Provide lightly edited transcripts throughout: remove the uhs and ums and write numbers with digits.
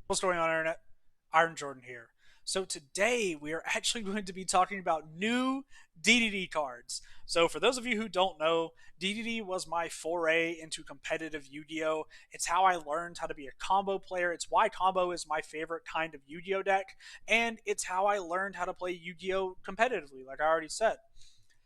What's going on, Internet? Iron Jordan here. So today we are actually going to be talking about new DDD cards. So for those of you who don't know, DDD was my foray into competitive Yu-Gi-Oh! It's how I learned how to be a combo player. It's why combo is my favorite kind of Yu-Gi-Oh! Deck, and it's how I learned how to play Yu-Gi-Oh! Competitively, like I already said.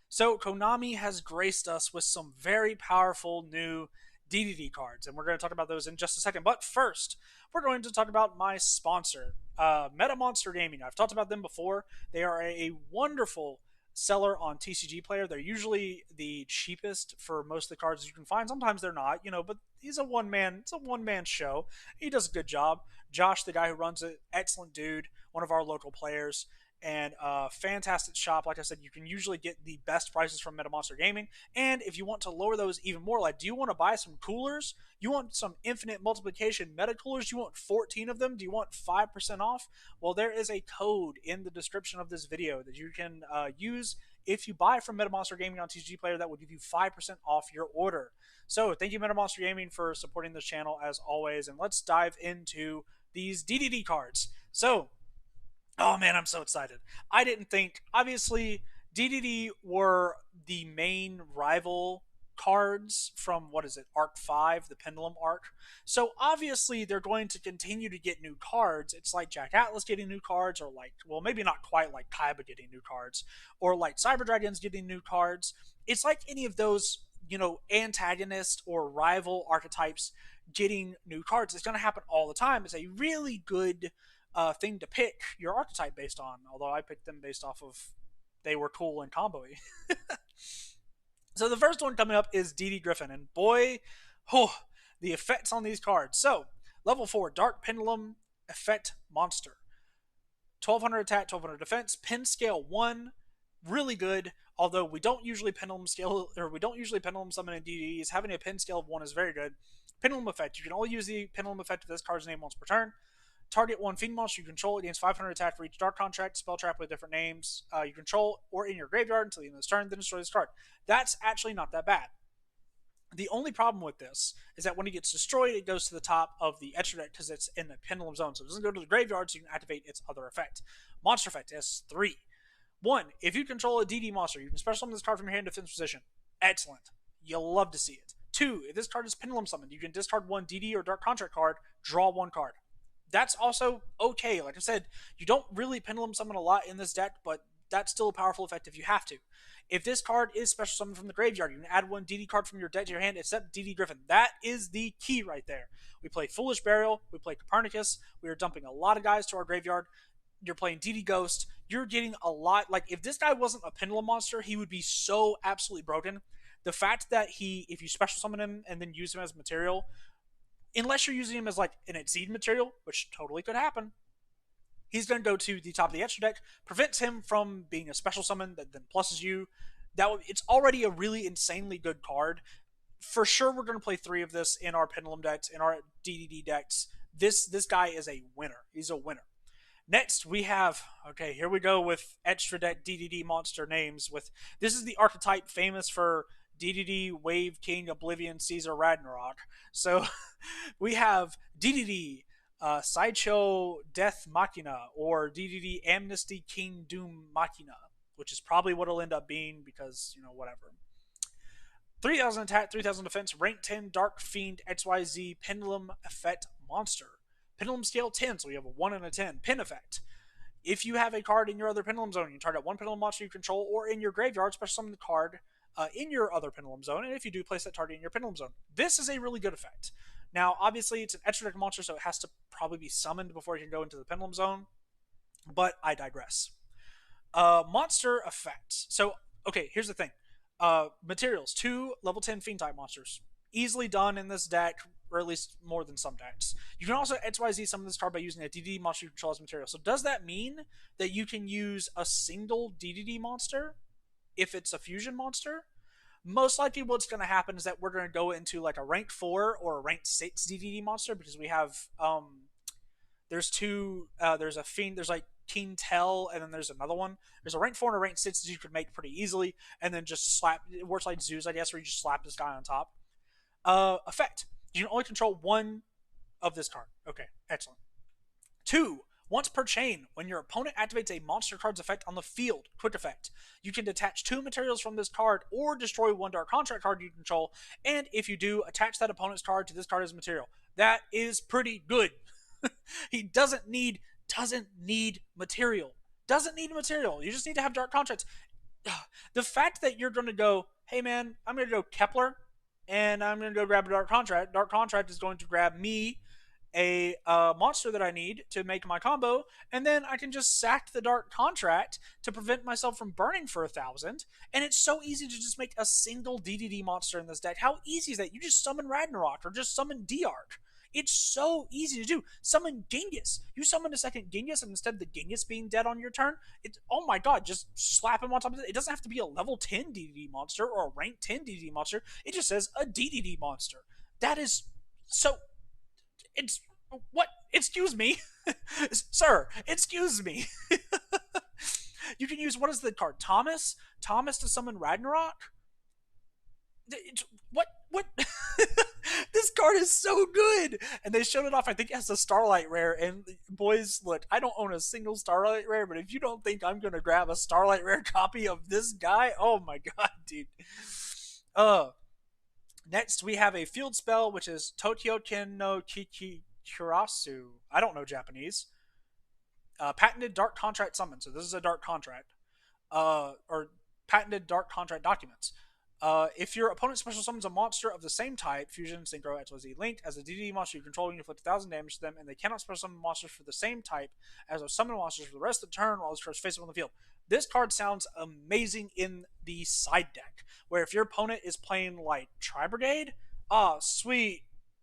So Konami has graced us with some very powerful new DDD cards, and we're going to talk about those in just a second. But first, we're going to talk about my sponsor, Meta Monster Gaming. I've talked about them before. They are a wonderful seller on TCG Player. They're usually the cheapest for most of the cards you can find. Sometimes they're not, but he's a one man. It's a one man show. He does a good job. Josh, the guy who runs it, excellent dude, one of our local players and fantastic shop. Like I said, you can usually get the best prices from MetaMonster Gaming. And if you want to lower those even more, like, do you want to buy some coolers? You want some infinite multiplication meta coolers? You want 14 of them? Do you want 5% off? Well, there is a code in the description of this video that you can use if you buy from MetaMonster Gaming on TCG Player. That will give you 5% off your order. So thank you, MetaMonster Gaming, for supporting this channel as always. And let's dive into these DDD cards. So, oh man, I'm so excited. I didn't think, obviously, DDD were the main rival cards from, what is it, Arc 5, the Pendulum Arc. So obviously they're going to continue to get new cards. It's like Jack Atlas getting new cards, or like, well, maybe not quite like Kaiba getting new cards, or like Cyber Dragons getting new cards. It's like any of those, antagonist or rival archetypes getting new cards. It's going to happen all the time. It's a really good thing to pick your archetype based on. Although I picked them based off of they were cool and combo-y. So the first one coming up is DD Griffin, and boy, oh, the effects on these cards. So level 4, Dark Pendulum Effect Monster, 1200 attack, 1200 defense, pin scale 1, really good. Although we don't usually pendulum scale, or we don't usually pendulum summon in DDs, having a pin scale of 1 is very good. Pendulum effect, you can only use the pendulum effect of this card's name once per turn. Target one fiend monster you control. It gains 500 attack for each dark contract, spell trap with different names you control, or in your graveyard until the end of this turn, then destroy this card. That's actually not that bad. The only problem with this is that when it gets destroyed, it goes to the top of the extra deck because it's in the pendulum zone. So it doesn't go to the graveyard, so you can activate its other effect. Monster effect has 3. 1. If you control a DD monster, you can special summon this card from your hand in defense position. Excellent. You'll love to see it. 2. If this card is pendulum summoned, you can discard one DD or dark contract card, draw one card. That's also okay. Like I said, you don't really pendulum summon a lot in this deck, but that's still a powerful effect if you have to. If this card is special summoned from the graveyard, you can add one DD card from your deck to your hand except DD Griffin. That is the key right there. We play Foolish Burial, we play Copernicus, we are dumping a lot of guys to our graveyard. You're playing DD Ghost, you're getting a lot. Like, if this guy wasn't a pendulum monster, he would be so absolutely broken. The fact that if you special summon him and then use him as material, unless you're using him as like an exceed material, which totally could happen, he's going to go to the top of the extra deck, prevents him from being a special summon that then pluses you. It's already a really insanely good card. For sure, we're going to play 3 of this in our pendulum decks, in our DDD decks. This guy is a winner. He's a winner. Next, we have, okay, here we go with extra deck DDD monster names. This is the archetype famous for DDD, Wave King, Oblivion, Caesar, Ragnarok. So we have DDD, Sideshow, Death Machina, or DDD, Amnesty, King, Doom, Machina, which is probably what it'll end up being because, whatever. 3000 attack, 3000 defense, rank 10, Dark Fiend, XYZ, Pendulum Effect Monster. Pendulum scale 10, so we have a 1 and a 10. Pin effect. If you have a card in your other pendulum zone, you can target one pendulum monster you control, or in your graveyard, special summon the card in your other pendulum zone, and if you do, place that target in your pendulum zone. This is a really good effect. Now, obviously, it's an extra deck monster, so it has to probably be summoned before it can go into the pendulum zone, but I digress. Monster effects. So, okay, here's the thing. Materials. 2 level 10 Fiend type monsters. Easily done in this deck, or at least more than some decks. You can also XYZ summon this card by using a DDD monster you control as material. So does that mean that you can use a single DDD monster if it's a fusion monster? Most likely what's going to happen is that we're going to go into like a rank 4 or a rank 6 DDD monster, because we have there's a Fiend, there's like King Tell, and then there's another one. There's a rank 4 and a rank 6 that you could make pretty easily, and then just slap, it works like Zeus, I guess, where you just slap this guy on top. Effect. You can only control one of this card. Okay, excellent. 2. Once per chain, when your opponent activates a monster card's effect on the field, quick effect, you can detach 2 materials from this card or destroy 1 dark contract card you control, and if you do, attach that opponent's card to this card as material. That is pretty good. He doesn't need material. Doesn't need material. You just need to have dark contracts. The fact that you're going to go, hey man, I'm going to go Kepler, and I'm going to go grab a dark contract. Dark contract is going to grab me a monster that I need to make my combo, and then I can just sack the dark contract to prevent myself from burning for 1,000. And it's so easy to just make a single DDD monster in this deck. How easy is that? You just summon Ragnarok or just summon D-Arc. It's so easy to do. Summon Genghis. You summon a second Genghis, and instead of the Genghis being dead on your turn, oh my god, just slap him on top of it. It doesn't have to be a level 10 DDD monster or a rank 10 DDD monster. It just says a DDD monster. That is so. It's what? Excuse me, sir. Excuse me. You can use, what is the card? Thomas. Thomas to summon Ragnarok. What? What? This card is so good, and they showed it off. I think as a Starlight rare. And boys, look, I don't own a single Starlight rare, but if you don't think I'm gonna grab a Starlight rare copy of this guy, oh my god, dude. Uh, Next we have a field spell, which is Tokyoken no Kiki Kurasu. I don't know Japanese. Patented dark contract summon. So this is a dark contract. Or patented dark contract documents. If your opponent special summons a monster of the same type, Fusion, Synchro, XYZ, Linked, as a DD monster you control, you inflict 1,000 damage to them, and they cannot special summon monsters for the same type as a summon monsters for the rest of the turn while this card's face up on the field. This card sounds amazing in the side deck, where if your opponent is playing like Tri Brigade, sweet,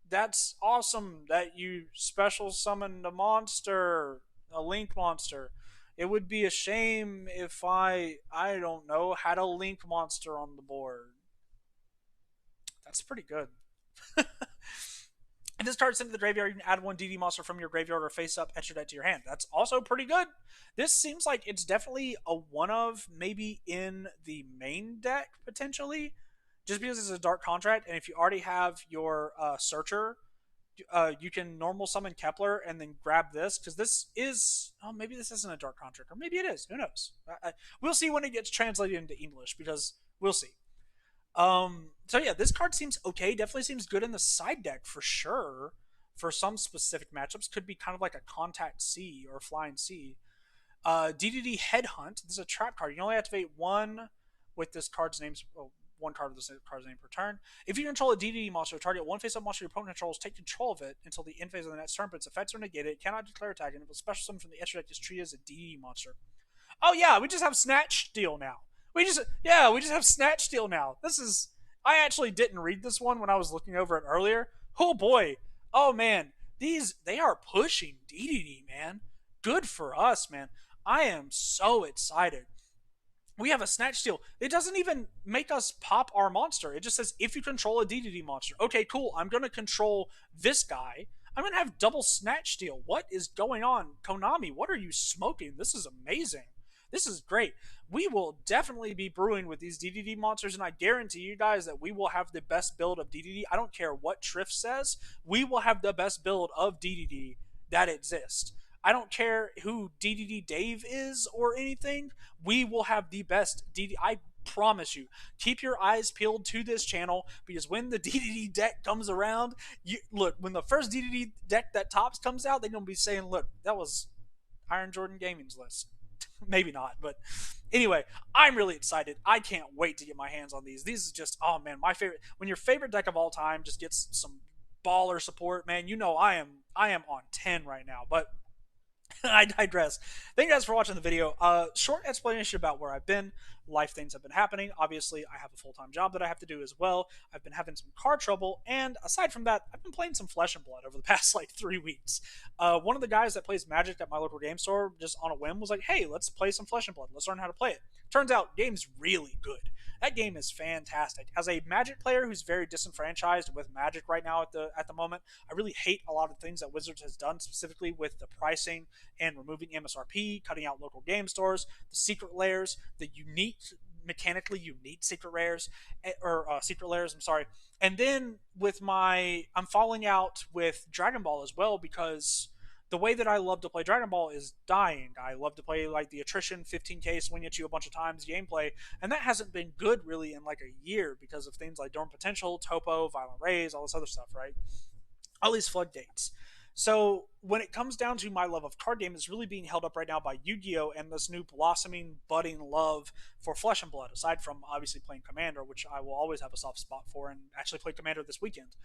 that's awesome that you special summoned a monster, a Link monster. It would be a shame if I don't know, had a Link monster on the board. That's pretty good. If this card is sent to the graveyard, you can add 1 DD monster from your graveyard or face up, enter that to your hand. That's also pretty good. This seems like it's definitely a one of, maybe in the main deck, potentially. Just because it's a dark contract, and if you already have your Searcher, you can normal summon Kepler and then grab this, because this is, oh, maybe this isn't a dark contract, or maybe it is. Who knows? We'll see when it gets translated into English, because we'll see. So yeah, this card seems okay. Definitely seems good in the side deck for sure. For some specific matchups, could be kind of like a Contact C or Flying C. DDD Headhunt. This is a trap card. You can only activate one with this card's names. Well, one card with this card's name per turn. If you control a DDD monster, target one face-up monster your opponent controls, take control of it until the end phase of the next turn, but its effects are negated. It cannot declare attack, and if a special summon from the extra deck is treated as a DDD monster. Oh yeah, we just have Snatch Steal now. We just have Snatch Steal now. This is, I actually didn't read this one when I was looking over it earlier. Oh boy. Oh man. They are pushing DDD, man. Good for us, man. I am so excited. We have a Snatch Steal. It doesn't even make us pop our monster. It just says if you control a DDD monster. Okay, cool. I'm going to control this guy. I'm going to have double Snatch Steal. What is going on? Konami, what are you smoking? This is amazing. This is great. We will definitely be brewing with these DDD monsters, and I guarantee you guys that we will have the best build of DDD. I don't care what Triff says. We will have the best build of DDD that exists. I don't care who DDD Dave is or anything. We will have the best DDD. I promise you. Keep your eyes peeled to this channel, because when the DDD deck comes around, look, when the first DDD deck that tops comes out, they're going to be saying, look, that was Iron Jordan Gaming's list. Maybe not, but anyway, I'm really excited. I can't wait to get my hands on these. These is just, oh man, my favorite. When your favorite deck of all time just gets some baller support, man, you know I am on 10 right now. But I digress. Thank you guys for watching the video. Short explanation about where I've been. Life things have been happening. Obviously, I have a full-time job that I have to do as well. I've been having some car trouble, and aside from that, I've been playing some Flesh and Blood over the past like 3 weeks. One of the guys that plays Magic at my local game store, just on a whim, was like, "Hey, let's play some Flesh and Blood. Let's learn how to play it." Turns out, game's really good. That game is fantastic. As a Magic player who's very disenfranchised with Magic right now at the moment, I really hate a lot of things that Wizards has done, specifically with the pricing and removing MSRP, cutting out local game stores, the secret layers, the mechanically unique secret rares, or secret layers, I'm sorry. And then with I'm falling out with Dragon Ball as well, because the way that I love to play Dragon Ball is dying. I love to play like the attrition 15k swing at you a bunch of times gameplay, and that hasn't been good really in like a year because of things like Dorm Potential, Topo, Violent Rays, all this other stuff, right? All these floodgates. So when it comes down to my love of card game, it's really being held up right now by Yu-Gi-Oh and this new blossoming, budding love for Flesh and Blood. Aside from obviously playing Commander, which I will always have a soft spot for, and actually played Commander this weekend.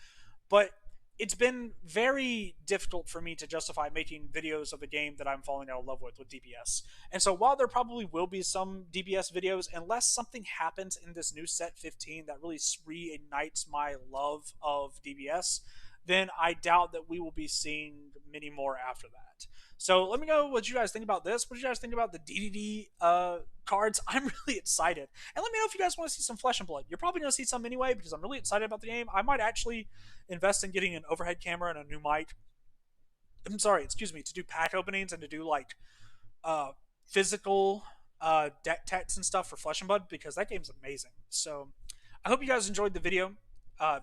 But it's been very difficult for me to justify making videos of the game that I'm falling out of love with DBS. And so while there probably will be some DBS videos, unless something happens in this new set 15 that really reignites my love of DBS, then I doubt that we will be seeing many more after that. So let me know what you guys think about this. What do you guys think about the DDD cards? I'm really excited. And let me know if you guys want to see some Flesh and Blood. You're probably going to see some anyway because I'm really excited about the game. I might actually invest in getting an overhead camera and a new mic. I'm sorry, excuse me, to do pack openings and to do like uh, physical deck techs and stuff for Flesh and Blood because that game's amazing. So I hope you guys enjoyed the video.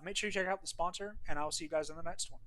Make sure you check out the sponsor, and I'll see you guys in the next one.